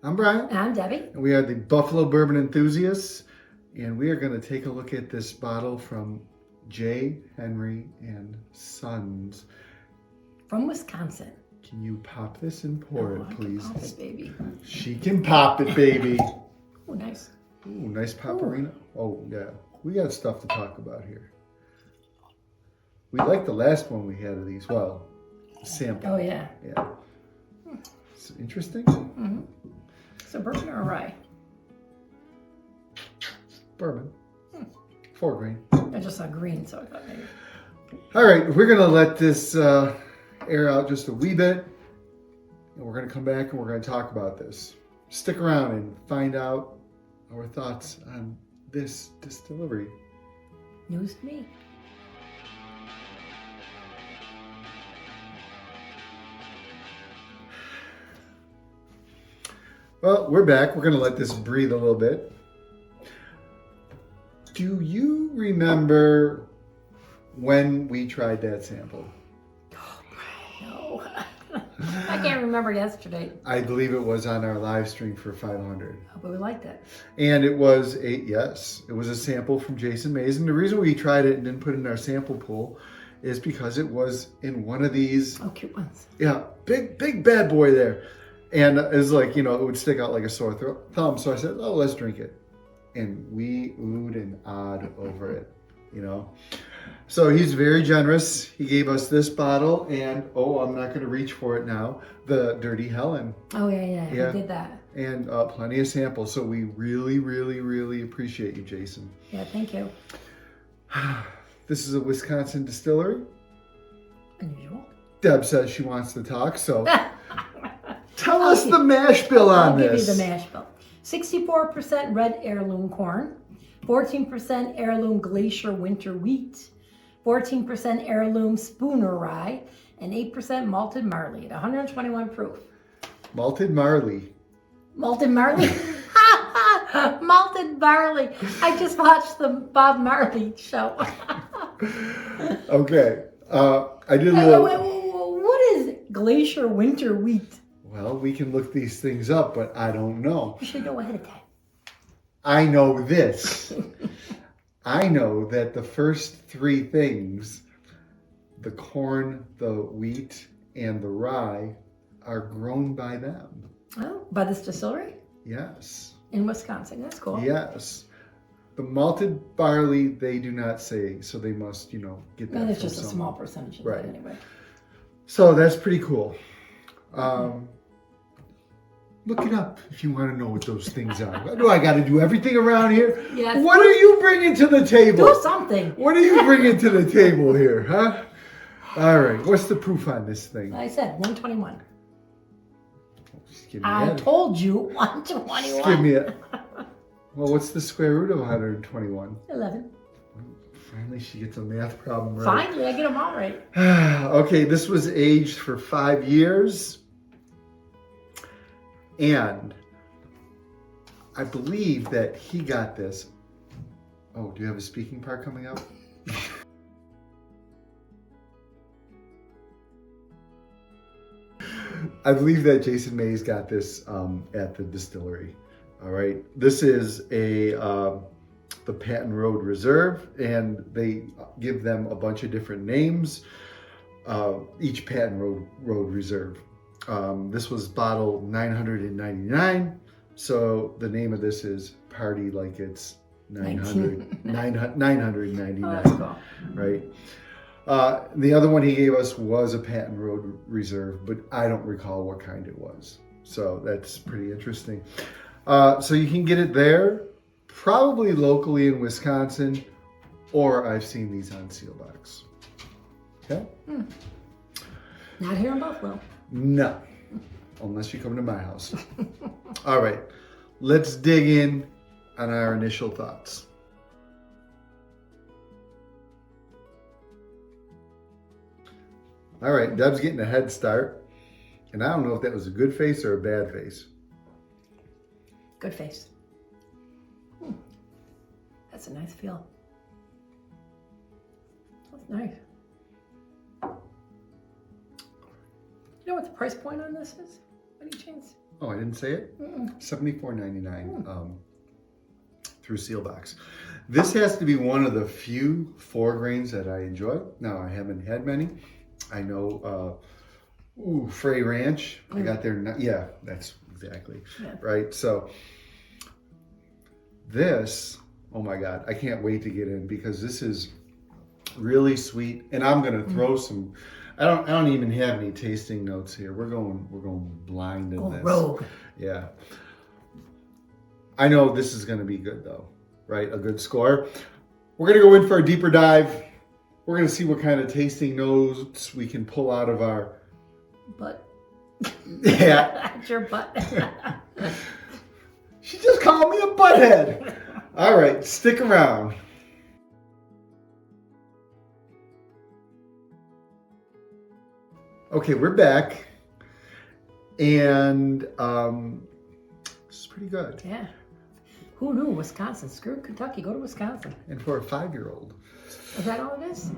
I'm Brian. And I'm Debbie. And we are the Buffalo Bourbon Enthusiasts. And we are going to take a look at this bottle from J. Henry and Sons. From Wisconsin. Can you pop this and pour it, please? Pop it, baby. She can pop it, baby. Oh, nice. Ooh, nice poparina. Oh, yeah. We got stuff to talk about here. We like the last one we had of these. Well, sample. Oh, yeah. Yeah. It's interesting. Mm-hmm. So bourbon or rye? Bourbon. 4 grain. I just saw green, so I thought maybe. All right, we're going to let this air out just a wee bit. And we're going to come back and we're going to talk about this. Stick around and find out our thoughts on this distillery. News to me. Well, we're back. We're going to let this breathe a little bit. Do you remember when we tried that sample? Oh, no. I can't remember yesterday. I believe it was on our live stream for 500. Oh, but we liked it. And it was a sample from Jason Mays. And the reason we tried it and didn't put it in our sample pool is because it was in one of these. Oh, cute ones. Yeah, big bad boy there. And it was like, it would stick out like a sore thumb. So I said, oh, let's drink it. And we oohed and ahed over it, So he's very generous. He gave us this bottle and, I'm not going to reach for it now, the Dirty Helen. Oh, yeah. He did that. And plenty of samples. So we really, really, really appreciate you, Jason. Yeah, thank you. This is a Wisconsin distillery. Unusual. Deb says she wants to talk, so tell us the mash bill on this. I'll give you the mash bill. 64% red heirloom corn, 14% heirloom glacier winter wheat, 14% heirloom Spooner rye, and 8% malted barley at 121 proof. Malted barley. Malted barley? Malted barley. I just watched the Bob Marley show. Okay. I did a little... What is glacier winter wheat? Well, we can look these things up, but I don't know. You should know ahead of time. I know this. I know that the first 3 things, the corn, the wheat, and the rye, are grown by them. Oh, by this distillery? Yes. In Wisconsin. That's cool. Yes. The malted barley, they do not say, so they must, get that Well, it's from just a someone. small percentage of Right. that anyway. So that's pretty cool. Look it up if you want to know what those things are. Do I got to do everything around here? Yes. What are you bringing to the table? Do something. What are you bringing to the table here, huh? All right. What's the proof on this thing? I said 121. Just give me I that. told you 121. Just give me it. Well, what's the square root of 121? 11. Finally, she gets a math problem right. Finally, I get them all right. Okay, this was aged for 5 years. And I believe that he got this. Oh, do you have a speaking part coming up? I believe that Jason Mays got this at the distillery. All right. This is the Patton Road Reserve, and they give them a bunch of different names. Each Patton Road Reserve. This was bottle 999, so the name of this is Party Like It's 999, Oh, that's cool. right? The other one he gave us was a Patton Road Reserve, but I don't recall what kind it was. So that's pretty interesting. So you can get it there, probably locally in Wisconsin, or I've seen these on Sealbox. Okay? Not here in Buffalo. No, unless you come to my house. All right, let's dig in on our initial thoughts. All right, Deb's getting a head start, and I don't know if that was a good face or a bad face. Good face. That's a nice feel. That's nice. You know what the price point on this is? Any chance? Oh, I didn't say it? $74.99 through Sealbox. This has to be one of the few 4 grains that I enjoy. Now, I haven't had many. I know, Frey Ranch. I got there. Yeah, that's exactly right. So this, oh my God, I can't wait to get in because this is really sweet. And I'm gonna throw some. I don't even have any tasting notes here. We're going blind in this. Rogue. Yeah. I know this is gonna be good though, right? A good score. We're gonna go in for a deeper dive. We're gonna see what kind of tasting notes we can pull out of our butt. Yeah. That's your butt. She just called me a butthead. All right, stick around. Okay, we're back, and this is pretty good. Yeah. Who knew Wisconsin? Screw Kentucky. Go to Wisconsin. And for a 5-year-old. Is that all it is?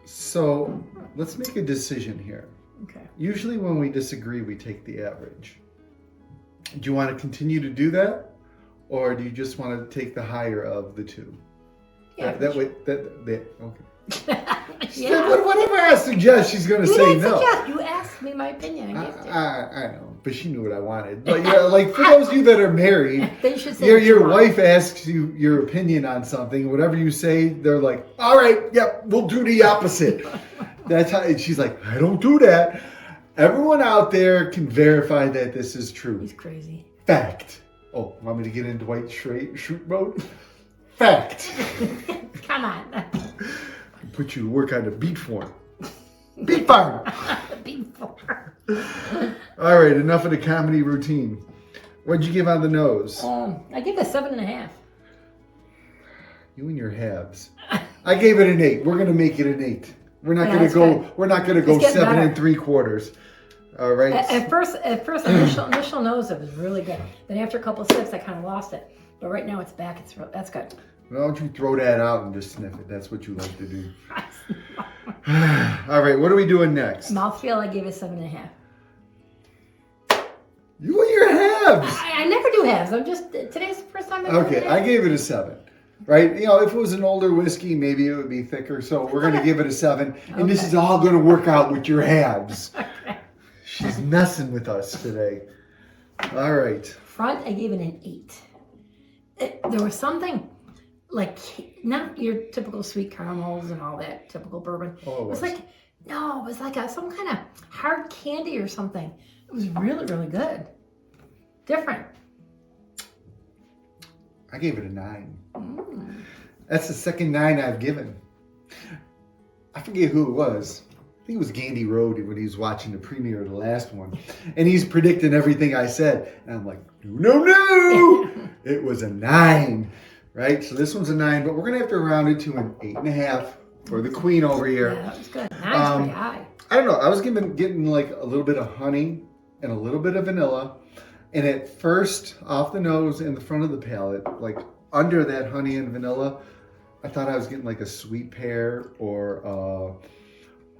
So let's make a decision here. Okay. Usually when we disagree, we take the average. Do you want to continue to do that? Or do you just want to take the higher of the two? Yeah. That way, okay. Yeah. Whatever I suggest, she's going to say no. Suggest. You asked me my opinion. I gave it. I know, but she knew what I wanted. But yeah, like for those of you that are married, They should say your wife asks you your opinion on something. Whatever you say, they're like, "All right, yep, we'll do the opposite." That's how. And she's like, "I don't do that." Everyone out there can verify that this is true. He's crazy. Fact. Oh, want me to get into Dwight Schrute mode? Fact. Come on. Put you to work on the beet farm. Beet farm. Beet farm. All right, enough of the comedy routine. What'd you give on the nose? I give it a 7.5. You and your halves. I gave it an 8. We're gonna make it an 8. We're not gonna go. Good. We're not gonna go 7 3/4. All right. At first, initial nose, it was really good. Then after a couple of sips, I kind of lost it. But right now it's back. That's good. Why don't you throw that out and just sniff it? That's what you like to do. All right. What are we doing next? Mouthfeel, I gave it 7.5. You and your halves. I never do halves. Today's the first time. Okay, I gave it a 7. Right? You know, if it was an older whiskey, maybe it would be thicker. So we're going to give it a 7. And this is all going to work out with your halves. Okay. She's messing with us today. All right. Front, I gave it an 8. There was something like, not your typical sweet caramels and all that typical bourbon. Oh, it was like some kind of hard candy or something. It was really, really good. Different. I gave it a 9. That's the second 9 I've given. I forget who it was. I think it was Gandy Road when he was watching the premiere of the last one. And he's predicting everything I said. And I'm like, no. It was a 9. Right? So this one's a 9, but we're going to have to round it to an 8.5 for the queen over here. Yeah, that was good. 9's pretty high. I don't know. I was getting like a little bit of honey and a little bit of vanilla. And at first, off the nose and the front of the palate, like under that honey and vanilla, I thought I was getting like a sweet pear or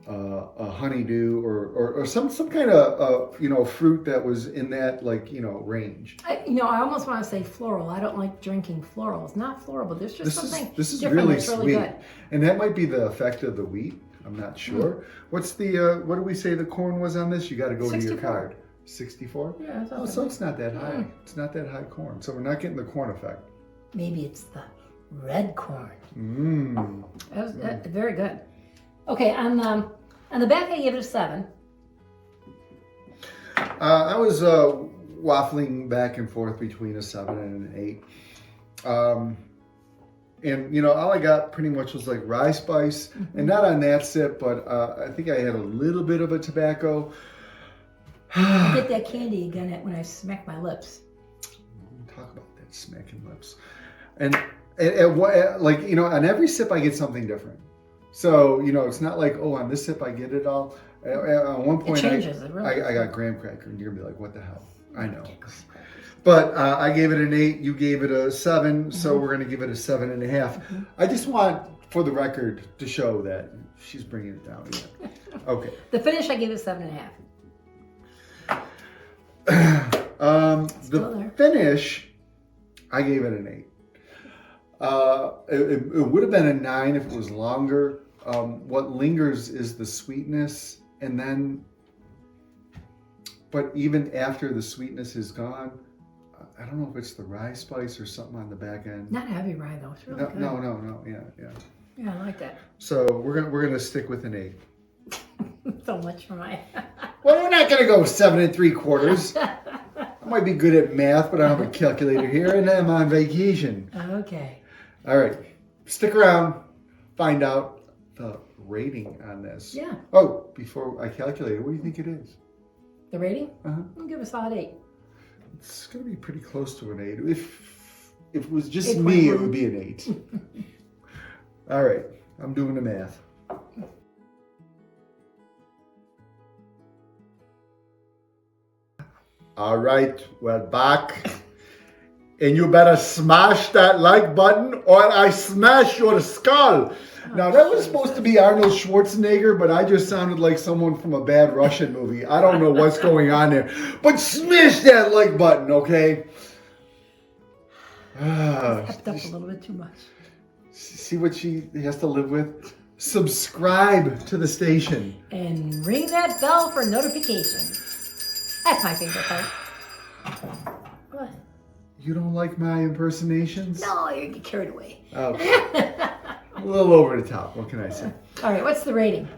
a honeydew or some kind of fruit that was in that range. I almost want to say floral. I don't like drinking floral. It's not floral, but there's just something. This is different really that's sweet, really good. And that might be the effect of the wheat. I'm not sure. What's the what do we say the corn was on this? You got to go 64. to your card. 64? Yeah. So it's not that high. It's not that high corn. So we're not getting the corn effect. Maybe it's the red corn. That was very good. Okay, on the back, I gave it a 7. I was waffling back and forth between a 7 and an 8. And all I got pretty much was like rye spice, and not on that sip, but I think I had a little bit of a tobacco. I get that candy again when I smack my lips. Talk about that smacking lips. And on every sip I get something different. So, it's not like, on this sip I get it all. At one point, it changes. I got graham cracker, and you're going to be like, what the hell? I know. But I gave it an 8. You gave it a 7. So we're going to give it a 7.5. I just want, for the record, to show that she's bringing it down again. Okay. The finish, I gave it 7.5. Still there. Finish, I gave it an 8. It would have been a 9 if it was longer. What lingers is the sweetness, and then, but even after the sweetness is gone, I don't know if it's the rye spice or something on the back end. Not heavy rye though. It's really good. No. Yeah. Yeah, I like that. So we're gonna stick with an 8. So much for my. Well, we're not gonna go 7 3/4. I might be good at math, but I don't have a calculator here, and I'm on vacation. Okay. All right, stick around. Find out the rating on this. Yeah. Oh, before I calculate it, what do you think it is? The rating? Uh-huh. I'll give a solid 8. It's gonna be pretty close to an 8. If it was just 8.1. me, it would be an 8. All right, I'm doing the math. All right, we're back. And you better smash that like button or I smash your skull. Now, that was supposed to be Arnold Schwarzenegger, but I just sounded like someone from a bad Russian movie. I don't know what's going on there. But smash that like button, okay? Stepped up a little bit too much. See what she has to live with? Subscribe to the station. And ring that bell for notifications. That's my favorite part. What? You don't like my impersonations? No, you get carried away. Okay. A little over the top. What can I say? All right, what's the rating?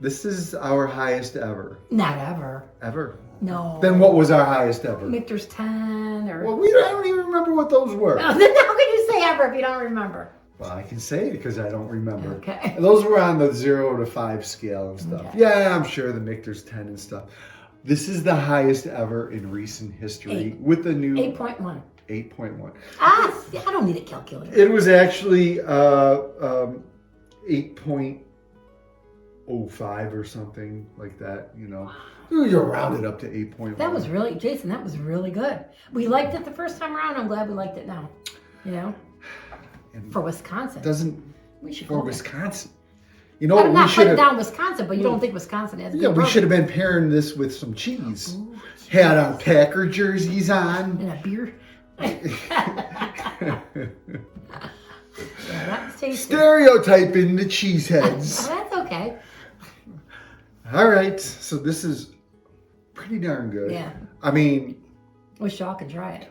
This is our highest ever. Not ever. Ever? No. Then what was our highest ever? Michter's 10 or... Well, I don't even remember what those were. Oh, then how can you say ever if you don't remember? Well, I can say it because I don't remember. Okay. Those were on the 0 to 5 scale and stuff. Okay. Yeah, I'm sure the Michter's 10 and stuff. This is the highest ever in recent history 8. with the new 8.1. 8.1. Ah, see, I don't need a calculator. It was actually 8.05 or something like that, you know. You round it up to 8.1. That was really, Jason, that was really good. We liked it the first time around. I'm glad we liked it now. You know? And for Wisconsin. We should go for there. Wisconsin. You know what I'm we not should putting have down Wisconsin, but you don't think Wisconsin has Yeah, good we should bourbon. have been pairing this with some cheese. Ooh, Had our Packer jerseys on. and a beer. Yeah, that's tasty. Stereotyping the cheeseheads. Well, that's okay. All right, so this is pretty darn good. Yeah. I mean, Wish y'all could try it.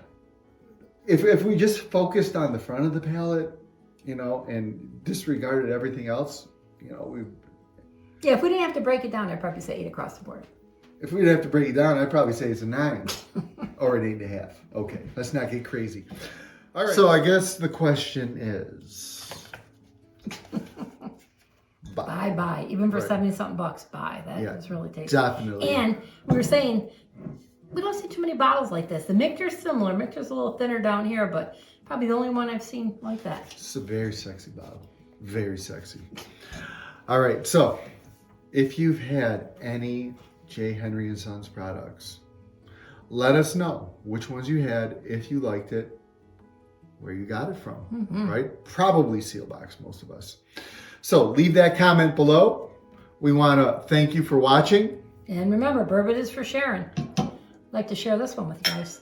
if we just focused on the front of the palate, you know, and disregarded everything else, you know, Yeah, if we didn't have to break it down, I'd probably say 8 across the board. if we'd have to break it down, I'd probably say it's a 9 or an 8.5. Okay, let's not get crazy. All right. So I guess the question is, Buy. Even for Right. 70-something bucks, buy. That Yeah, is really tasty. definitely. And we were saying, we don't see too many bottles like this. The Michter's similar. Michter's a little thinner down here, but probably the only one I've seen like that. It's a very sexy bottle. Very sexy. All right, so if you've had any J. Henry & Sons products, let us know which ones you had, if you liked it, where you got it from, right? Probably Seal Box, most of us. So leave that comment below. We want to thank you for watching. And remember, bourbon is for sharing. I'd like to share this one with you guys.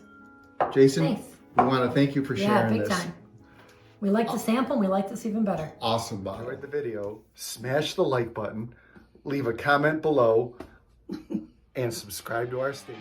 Jason, Thanks. we want to thank you for sharing big this. time. We like to sample, and we like this even better. Awesome, Bob. Enjoyed the video, smash the like button, leave a comment below, and subscribe to our station.